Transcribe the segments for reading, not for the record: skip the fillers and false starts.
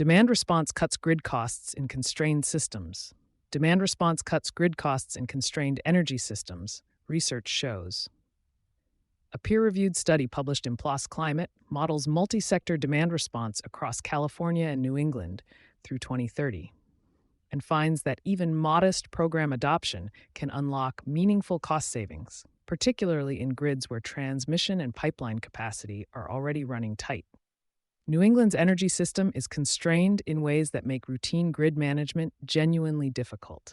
Demand response cuts grid costs in constrained systems. Demand response cuts grid costs in constrained energy systems, research shows. A peer-reviewed study published in PLOS Climate models multi-sector demand response across California and New England through 2030 and finds that even modest program adoption can unlock meaningful cost savings, particularly in grids where transmission and pipeline capacity are already running tight. New England's energy system is constrained in ways that make routine grid management genuinely difficult.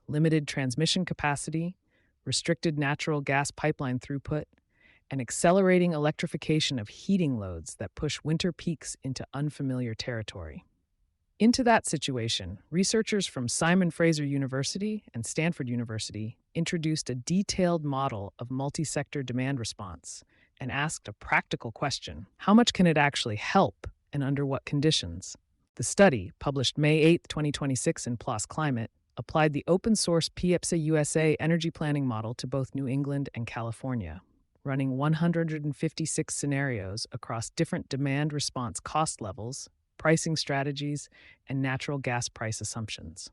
Limited transmission capacity, restricted natural gas pipeline throughput, and accelerating electrification of heating loads that push winter peaks into unfamiliar territory. Into that situation, researchers from Simon Fraser University and Stanford University introduced a detailed model of multi-sector demand response and asked a practical question: how much can it actually help and under what conditions? The study, published May 8, 2026 in PLOS Climate, applied the open-source PEPSA USA energy planning model to both New England and California, running 156 scenarios across different demand response cost levels, pricing strategies, and natural gas price assumptions.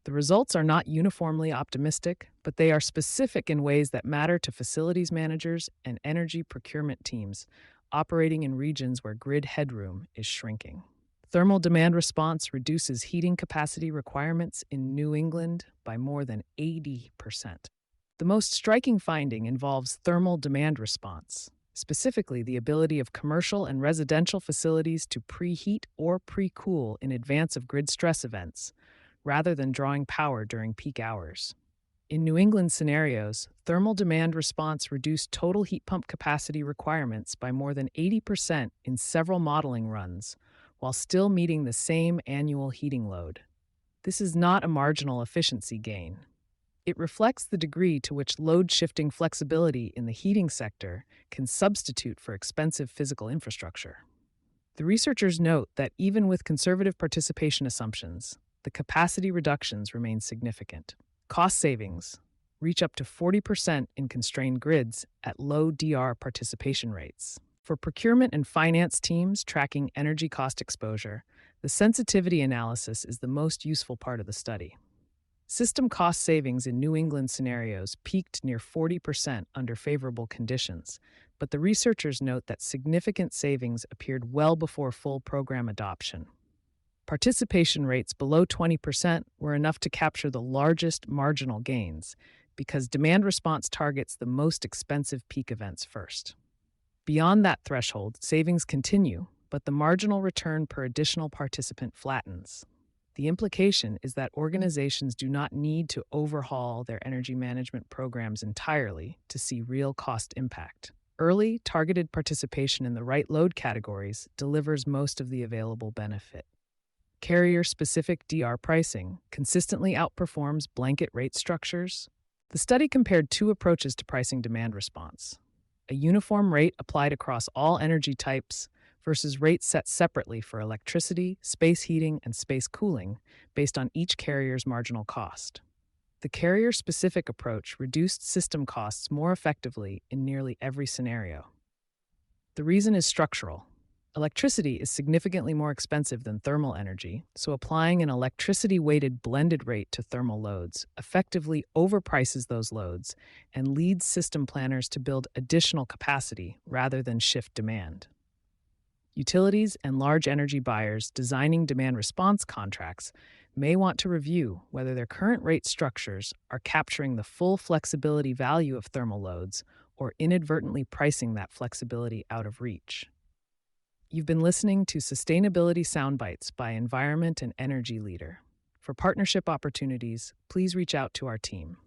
The results are not uniformly optimistic, but they are specific in ways that matter to facilities managers and energy procurement teams operating in regions where grid headroom is shrinking. Thermal demand response reduces heating capacity requirements in New England by more than 80%. The most striking finding involves thermal demand response, specifically the ability of commercial and residential facilities to preheat or pre-cool in advance of grid stress events, rather than drawing power during peak hours. In New England scenarios, thermal demand response reduced total heat pump capacity requirements by more than 80% in several modeling runs, while still meeting the same annual heating load. This is not a marginal efficiency gain. It reflects the degree to which load-shifting flexibility in the heating sector can substitute for expensive physical infrastructure. The researchers note that even with conservative participation assumptions, the capacity reductions remain significant. Cost savings reach up to 40% in constrained grids at low DR participation rates. For procurement and finance teams tracking energy cost exposure, the sensitivity analysis is the most useful part of the study. System cost savings in New England scenarios peaked near 40% under favorable conditions, but the researchers note that significant savings appeared well before full program adoption. Participation rates below 20% were enough to capture the largest marginal gains because demand response targets the most expensive peak events first. Beyond that threshold, savings continue, but the marginal return per additional participant flattens. The implication is that organizations do not need to overhaul their energy management programs entirely to see real cost impact. Early, targeted participation in the right load categories delivers most of the available benefit. Carrier-specific DR pricing consistently outperforms blanket rate structures. The study compared two approaches to pricing demand response: a uniform rate applied across all energy types versus rates set separately for electricity, space heating, and space cooling based on each carrier's marginal cost. The carrier-specific approach reduced system costs more effectively in nearly every scenario. The reason is structural. Electricity is significantly more expensive than thermal energy, so applying an electricity-weighted blended rate to thermal loads effectively overprices those loads and leads system planners to build additional capacity rather than shift demand. Utilities and large energy buyers designing demand response contracts may want to review whether their current rate structures are capturing the full flexibility value of thermal loads or inadvertently pricing that flexibility out of reach. You've been listening to Sustainability Soundbites by Environment and Energy Leader. For partnership opportunities, please reach out to our team.